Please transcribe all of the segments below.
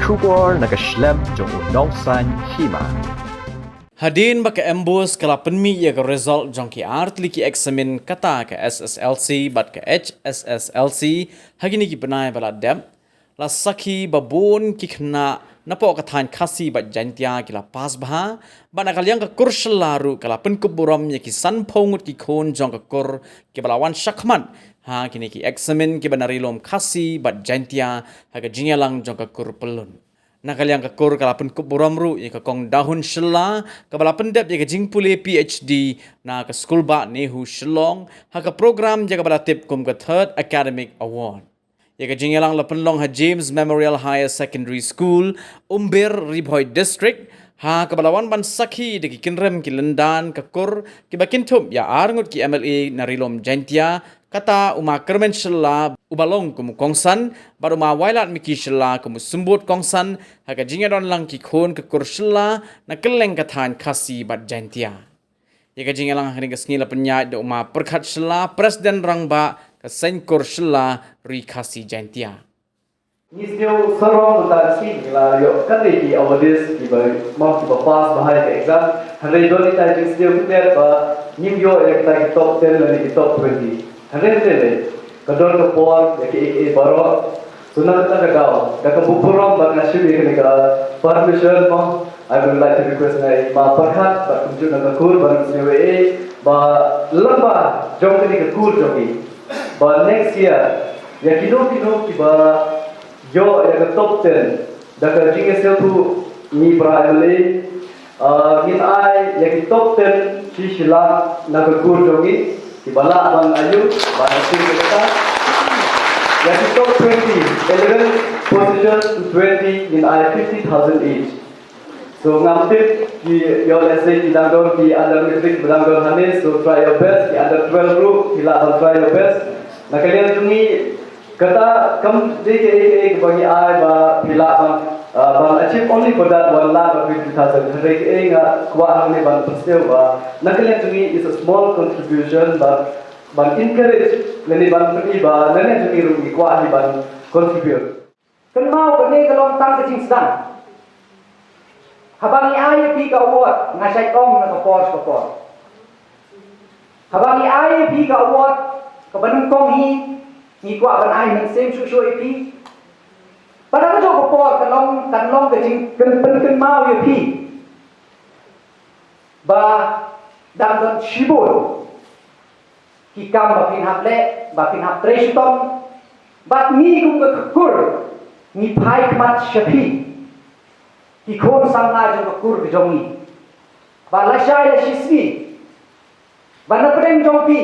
Shubor nakaslem jong udongsan hima. Hadin baka embus kala penmi ya ke result jong ki artli ki examin kata ke SSLC bat ke HSSLC hagini ki penai bala dem la sakhi babun ki khna napo ka than khasi bat jantia ki la pas bha bana kalyang ka kurshal laru kala pen kuburam ya ki san phongut ki khon jong ka kur ki bala wan shakman ha kini ki examin ki banari lom khasi bat jantia ha ka jinyalang jong ka kur pelun nakaliang ka kur kala pen kuburam ru ya ka kong dahun shela ka bala pendep ya ka jingpule PhD na ka school ba nehu shillong ha ka program ja ka bala tip kum ka third academic award ya ka jinyalang la penlong ha James Memorial Higher Secondary School Umbir Ribhoy District ha ka balawan ban sakhi de ki kinrem ki lendan ka kur ki bakintum ya arngut ki MLA narilom jantia kata uma kermen shella ubalong kum kongsan baru ma wailat miki shella kum sumbut kongsan ha ka jingadon lang ki khon ka kur shella na keleng ka than khasi bat jantia ya ka jingalang hari ka snila penya de uma perkhat shella presiden rangba ka senkur shella ri khasi jantia Nisnyo sarong utarsi nila yo kan ki awadis ki ba mau ki ba pass bahai ke exam hanre doni ta nisnyo puter ba nim yo ek ta ki top 10 lani ki top 20 hanre le kador ko por ya ki baro sunan ta ka gao ka bupurom ba na shibi ke ka permission mo I would like to request na ma parhat ba kunju na ka kur ba nisnyo ba lamba jong ni ka kur jogi ba next year ya kino ki ba yo yang top 10 dah kerja satu ni primary in I yang top 10 si sila nak kur jogi di bala abang ayu bala sing kita yang top 20 11 position to 20 in I 50,000 each so ngambil di yo let's say di dangdor di under matric dangdor hanis so try your best di under 12 group sila try your best nak kalian jungi kata kam deke ek bagi ai ba pila bang achieve only for that 1,50,000 rek ek kwa hamne ban pastel ba nakale tumi is a small contribution but encourage nani ban tumi ba nani tumi ru kwa hi ban contribute kan mau bani kalong tang ke jing sedang habangi ai pi ka award ngasai ong na ka por habangi ai pi ka award ka banung kong hi ni kwa ban ai men sem su pi pada ka jo por kan long ke jing kan mau ye pi ba dang don shibul ki kam ba pin hap tre tom bat ni kum ka kur ni phai mat shapi ki khon sang na jo ka kur ke jong ni ba la shai la shisni ba na prem jong pi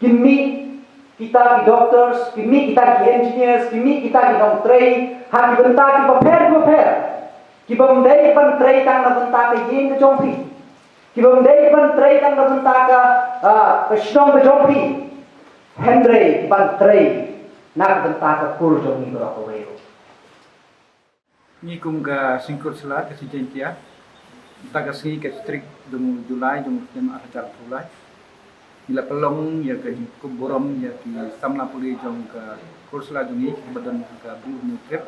kimi kita ki doctors, kimi kita ki engineers, kimi kita ki dong tray, ha ki benta ki paper, ki bamdai pan tray tang na benta ka yin ka jompi, ki bamdai pan tray tang na benta ka shnong ka jompi, Henry pan tray na benta ka kur jomi ba ko weo. Ni kum ga singkur selat ke sijentia, ta ka si ke strik dum Julai dum tema ajar Julai. Bila pelong ya ke kuburam ya ki samla puli jong ke kursla jungi badan ke blue new trip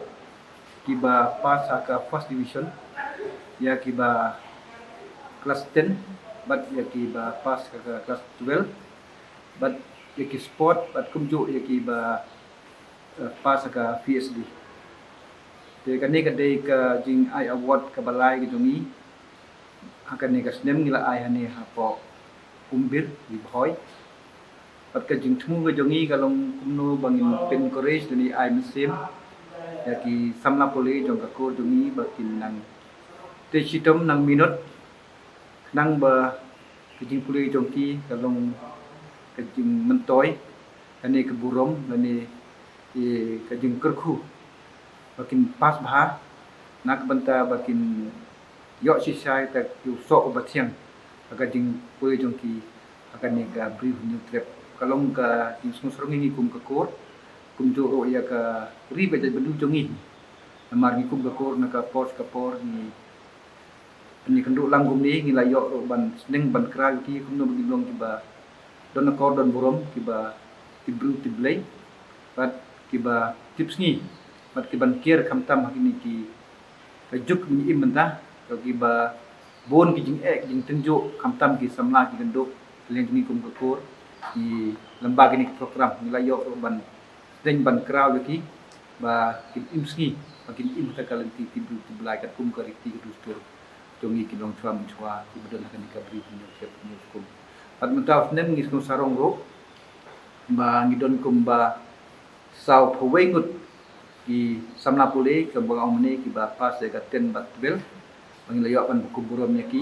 kiba pas ke first division ya kiba kelas 10 but ya kiba pas ke kelas 12 but ya ki sport but kumju ya kiba pas ke PSD de kani ke de ke jing I award ke balai ke jungi akan ni ke snem ngila ai hani hapo Umbir di Bhoy pat ka jing thmu ga jongi kalong kumno bangin pen courage ni ai mesim ya ki samla poli jong ka ko jongi bakin nang te chitom nang minut nang ba ki jing poli jong ki kalong ka jing mentoy ani ke burom ani ka jing kerkhu bakin pas bha nak banta bakin yo sisai ta yu so bathiang akan jing pui jong ki akan ni ka brief new trip kalong ka jing sungsrong ni kum ka kor kum jo ro ya ka ri ba bedu jongi namar ni kum ka kor na ka por ni kenduk langgum ni ngi la yo ro ban sneng ban kra ki kum no bagi long ki ba don na kor don burom ki ba ki bru ti blay bat ki ba tips ni bat ki ban kier kam tam hakini ki juk ni im mentah bagi ba bon ki jing ek jing tunjuk kamtam ki samla ki genduk leng ni kum kekur di lembaga ni program nilayo ban den ban kraw ki ba kin imski makin im ta kalanti tibu tibulai kat kum kariti kedustur jongi ki long chwa mchwa ki bedon akan dikabri ni kep ni kum pat mentaf nem ngis kum sarong ro ba ngidon kum ba sau phawengut ki samla pule ke bang mene ki ba pas de gaten bat bel mangilayo ban kuburom ki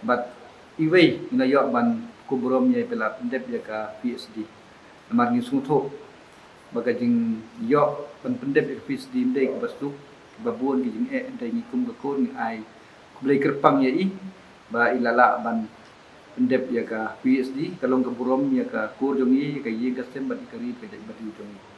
bat iwei nginayo ban kuburom ye pela pendep ya ka PhD amar ngi sungtho bagajing yo ban pendep ya PhD ndai ke bastu babun ki jing ndai ngi kum ka ko ni ai kublai kerpang ye I ba ilala ban pendep ya ka PhD kalong kuburom ya ka kur jongi ka ye gasem bat ikari pe bat jongi